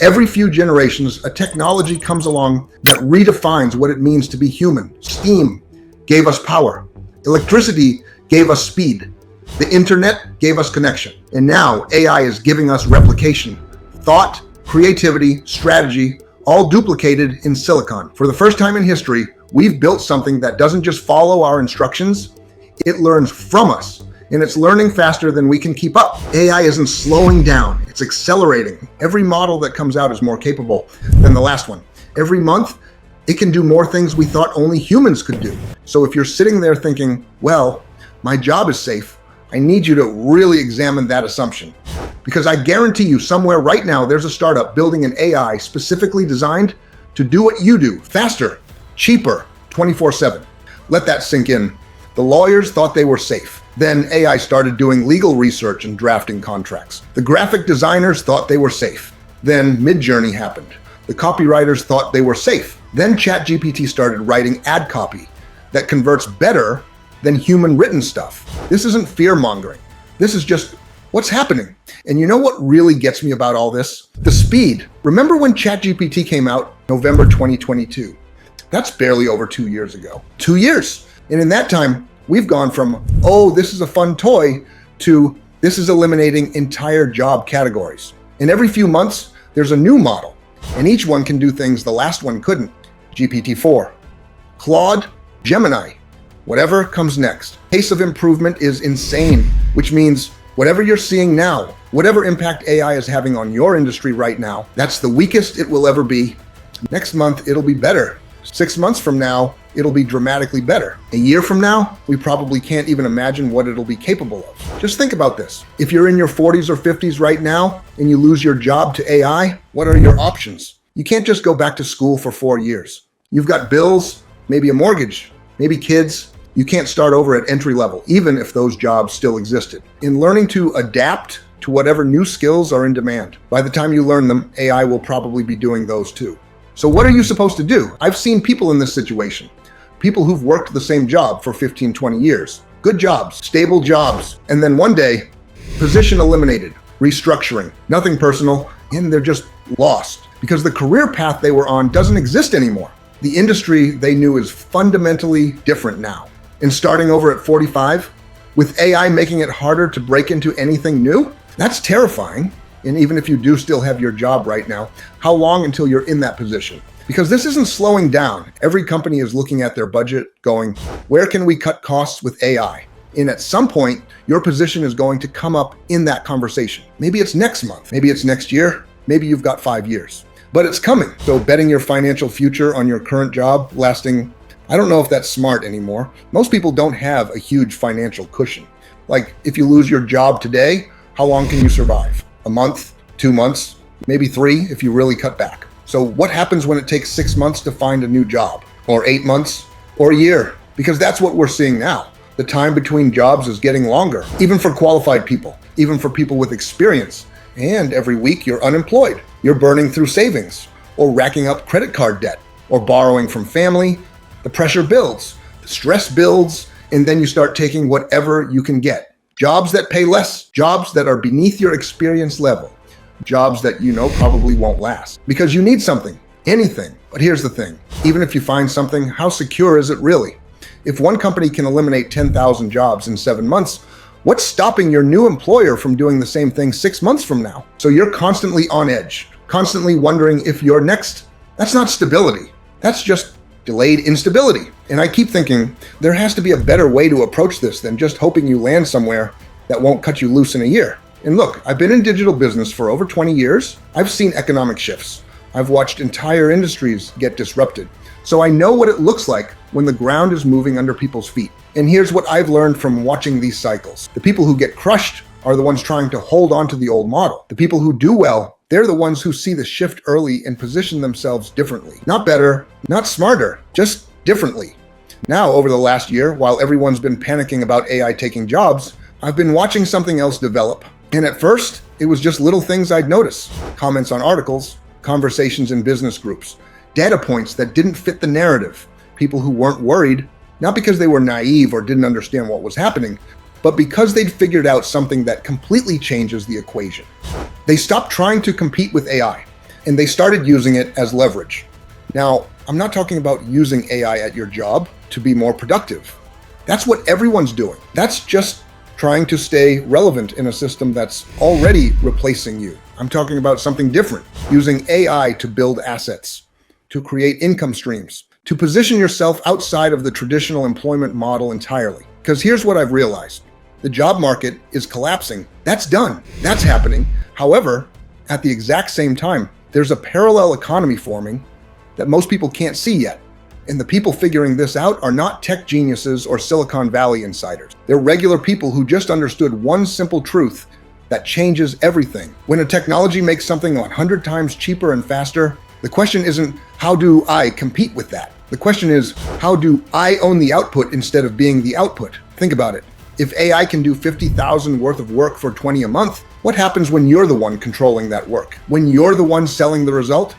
Every few generations, a technology comes along that redefines what it means to be human. Steam gave us power. Electricity gave us speed. The internet gave us connection. And now AI is giving us replication, thought, creativity, strategy, all duplicated in silicon. For the first time in history, we've built something that doesn't just follow our instructions, it learns from us. And it's learning faster than we can keep up. AI isn't slowing down, it's accelerating. Every model that comes out is more capable than the last one. Every month, it can do more things we thought only humans could do. So if you're sitting there thinking, well, my job is safe, I need you to really examine that assumption. Because I guarantee you somewhere right now, there's a startup building an AI specifically designed to do what you do, faster, cheaper, 24/7. Let that sink in. The lawyers thought they were safe. Then AI started doing legal research and drafting contracts. The graphic designers thought they were safe. Then Midjourney happened. The copywriters thought they were safe. Then ChatGPT started writing ad copy that converts better than human written stuff. This isn't fear mongering. This is just what's happening. And you know what really gets me about all this? The speed. Remember when ChatGPT came out November 2022? That's barely over 2 years ago. 2 years. And in that time, we've gone from, oh, this is a fun toy, to this is eliminating entire job categories. And every few months, there's a new model. And each one can do things the last one couldn't. GPT-4, Claude, Gemini, whatever comes next. Pace of improvement is insane, which means whatever you're seeing now, whatever impact AI is having on your industry right now, that's the weakest it will ever be. Next month, it'll be better. 6 months from now, it'll be dramatically better. A year from now, we probably can't even imagine what it'll be capable of. Just think about this. If you're in your 40s or 50s right now and you lose your job to AI, what are your options? You can't just go back to school for 4 years. You've got bills, maybe a mortgage, maybe kids. You can't start over at entry level, even if those jobs still existed. In learning to adapt to whatever new skills are in demand, by the time you learn them, AI will probably be doing those too. So what are you supposed to do? I've seen people in this situation. People who've worked the same job for 15, 20 years. Good jobs, stable jobs. And then one day, position eliminated, restructuring, nothing personal, and they're just lost because the career path they were on doesn't exist anymore. The industry they knew is fundamentally different now. And starting over at 45, with AI making it harder to break into anything new, that's terrifying. And even if you do still have your job right now, how long until you're in that position? Because this isn't slowing down. Every company is looking at their budget going, where can we cut costs with AI? And at some point, your position is going to come up in that conversation. Maybe it's next month, maybe it's next year, maybe you've got 5 years, but it's coming. So betting your financial future on your current job lasting, I don't know if that's smart anymore. Most people don't have a huge financial cushion. Like if you lose your job today, how long can you survive? A month, 2 months, maybe 3 if you really cut back. So what happens when it takes 6 months to find a new job? Or 8 months? Or a year? Because that's what we're seeing now. The time between jobs is getting longer, even for qualified people, even for people with experience. And every week you're unemployed. You're burning through savings, or racking up credit card debt, or borrowing from family. The pressure builds, the stress builds, and then you start taking whatever you can get. Jobs that pay less, jobs that are beneath your experience level, jobs that you know probably won't last because you need something, anything. But here's the thing, even if you find something, how secure is it really? If one company can eliminate 10,000 jobs in 7 months, what's stopping your new employer from doing the same thing 6 months from now? So you're constantly on edge, constantly wondering if you're next. That's not stability. That's just delayed instability. And I keep thinking there has to be a better way to approach this than just hoping you land somewhere that won't cut you loose in a year. And look, I've been in digital business for over 20 years. I've seen economic shifts. I've watched entire industries get disrupted. So I know what it looks like when the ground is moving under people's feet. And here's what I've learned from watching these cycles. The people who get crushed are the ones trying to hold on to the old model. The people who do well, they're the ones who see the shift early and position themselves differently. Not better, not smarter, just differently. Now, over the last year, while everyone's been panicking about AI taking jobs, I've been watching something else develop. And at first, it was just little things I'd notice. Comments on articles, conversations in business groups, data points that didn't fit the narrative, people who weren't worried, not because they were naive or didn't understand what was happening, but because they'd figured out something that completely changes the equation. They stopped trying to compete with AI. and they started using it as leverage. Now, I'm not talking about using AI at your job to be more productive. That's what everyone's doing. That's just trying to stay relevant in a system that's already replacing you. I'm talking about something different, using AI to build assets, to create income streams, to position yourself outside of the traditional employment model entirely. Because here's what I've realized. The job market is collapsing. That's done. That's happening. However, at the exact same time, there's a parallel economy forming that most people can't see yet. And the people figuring this out are not tech geniuses or Silicon Valley insiders. They're regular people who just understood one simple truth that changes everything. When a technology makes something 100 times cheaper and faster, the question isn't, how do I compete with that? The question is, how do I own the output instead of being the output? Think about it. If AI can do 50,000 worth of work for 20 a month, what happens when you're the one controlling that work? When you're the one selling the result?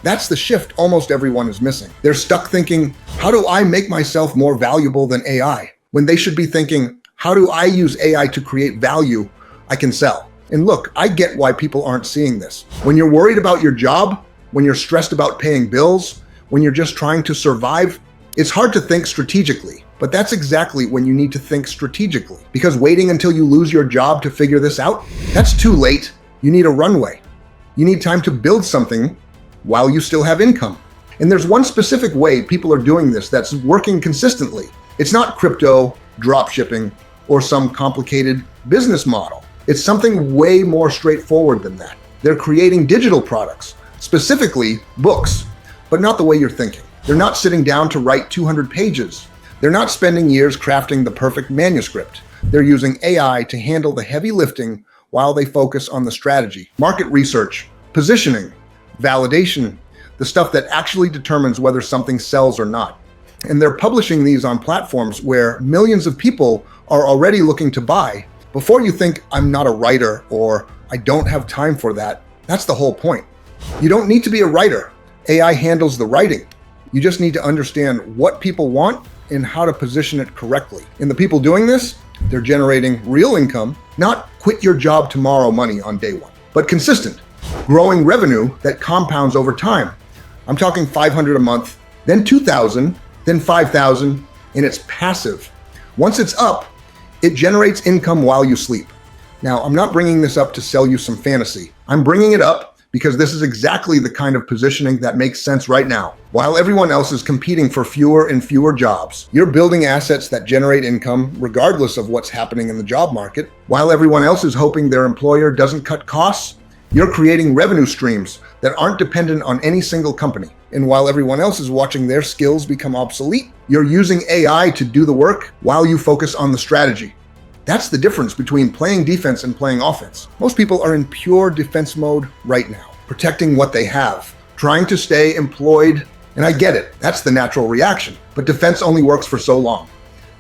That's the shift almost everyone is missing. They're stuck thinking, how do I make myself more valuable than AI? When they should be thinking, how do I use AI to create value I can sell? And look, I get why people aren't seeing this. When you're worried about your job, when you're stressed about paying bills, when you're just trying to survive, it's hard to think strategically. But that's exactly when you need to think strategically. Because waiting until you lose your job to figure this out, that's too late. You need a runway. You need time to build something while you still have income. And there's one specific way people are doing this that's working consistently. It's not crypto, drop shipping, or some complicated business model. It's something way more straightforward than that. They're creating digital products, specifically books, but not the way you're thinking. They're not sitting down to write 200 pages. They're not spending years crafting the perfect manuscript. They're using AI to handle the heavy lifting while they focus on the strategy, market research, positioning, validation, the stuff that actually determines whether something sells or not. And they're publishing these on platforms where millions of people are already looking to buy. Before you think, I'm not a writer or I don't have time for that, that's the whole point. You don't need to be a writer. AI handles the writing. You just need to understand what people want and how to position it correctly. And the people doing this, they're generating real income, not quit your job tomorrow money on day one, but consistent, growing revenue that compounds over time. I'm talking 500 a month, then 2,000, then 5,000, and it's passive. Once it's up, it generates income while you sleep. Now, I'm not bringing this up to sell you some fantasy. I'm bringing it up because this is exactly the kind of positioning that makes sense right now. While everyone else is competing for fewer and fewer jobs, you're building assets that generate income regardless of what's happening in the job market. While everyone else is hoping their employer doesn't cut costs, you're creating revenue streams that aren't dependent on any single company. And while everyone else is watching their skills become obsolete, you're using AI to do the work while you focus on the strategy. That's the difference between playing defense and playing offense. Most people are in pure defense mode right now, protecting what they have, trying to stay employed. And I get it, that's the natural reaction. But defense only works for so long.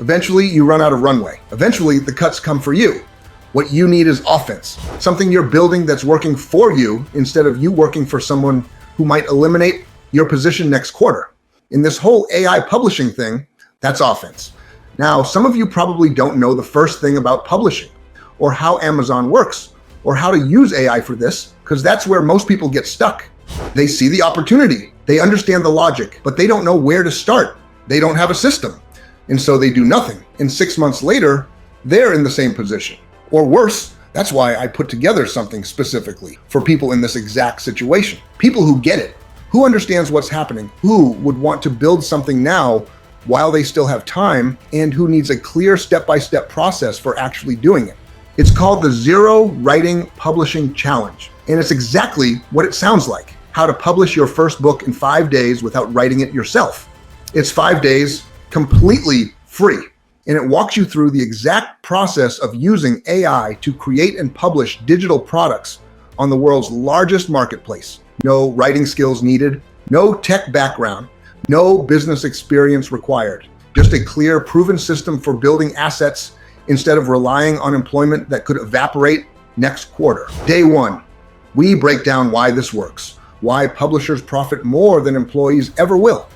Eventually, you run out of runway. Eventually, the cuts come for you. What you need is offense, something you're building that's working for you instead of you working for someone who might eliminate your position next quarter. In this whole AI publishing thing, that's offense. Now, some of you probably don't know the first thing about publishing, or how Amazon works, or how to use AI for this, because that's where most people get stuck. They see the opportunity, they understand the logic, but they don't know where to start. They don't have a system, and so they do nothing. And 6 months later, they're in the same position. Or worse, that's why I put together something specifically for people in this exact situation. People who get it, who understands what's happening, who would want to build something now while they still have time, and who needs a clear step-by-step process for actually doing it. It's called the Zero Writing Publishing Challenge, and it's exactly what it sounds like: how to publish your first book in 5 days without writing it yourself. It's 5 days, completely free, and it walks you through the exact process of using AI to create and publish digital products on the world's largest marketplace. No writing skills needed, no tech background, no business experience required. Just a clear, proven system for building assets instead of relying on employment that could evaporate next quarter. Day one, we break down why this works, why publishers profit more than employees ever will.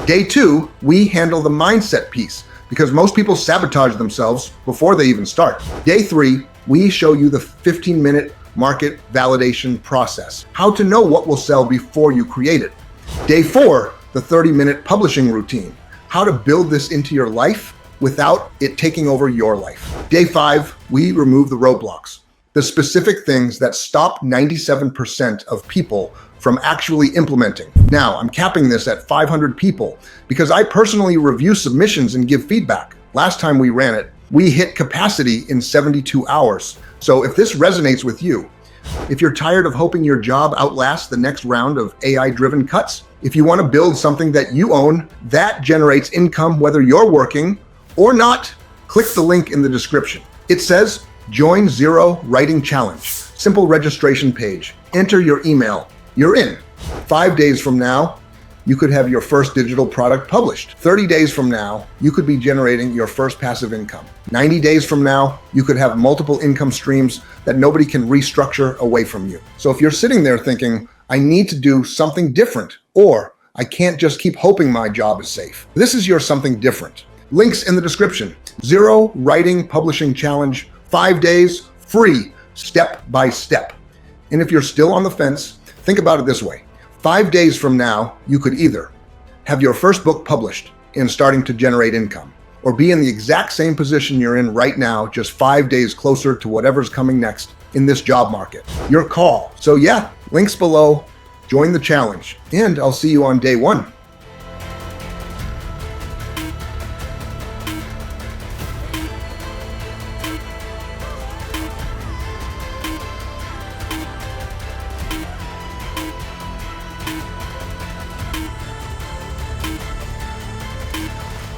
Day two, we handle the mindset piece, because most people sabotage themselves before they even start. Day three, we show you the 15-minute market validation process. How to know what will sell before you create it. Day 4, the 30-minute publishing routine. How to build this into your life without it taking over your life. Day 5, we remove the roadblocks. The specific things that stop 97% of people from actually implementing. Now, I'm capping this at 500 people because I personally review submissions and give feedback. Last time we ran it, we hit capacity in 72 hours. So if this resonates with you, if you're tired of hoping your job outlasts the next round of AI-driven cuts, if you want to build something that you own that generates income whether you're working or not, click the link in the description. It says, Join Zero Writing Challenge. Simple registration page. Enter your email. You're in. 5 days from now, you could have your first digital product published. 30 days from now, you could be generating your first passive income. 90 days from now, you could have multiple income streams that nobody can restructure away from you. So if you're sitting there thinking, I need to do something different, or I can't just keep hoping my job is safe, this is your something different. Links in the description. Zero Writing Publishing Challenge, 5 days, free, step by step. And if you're still on the fence, think about it this way. 5 days from now, you could either have your first book published and starting to generate income, or be in the exact same position you're in right now, just 5 days closer to whatever's coming next in this job market. Your call. So yeah, links below, join the challenge, and I'll see you on day 1.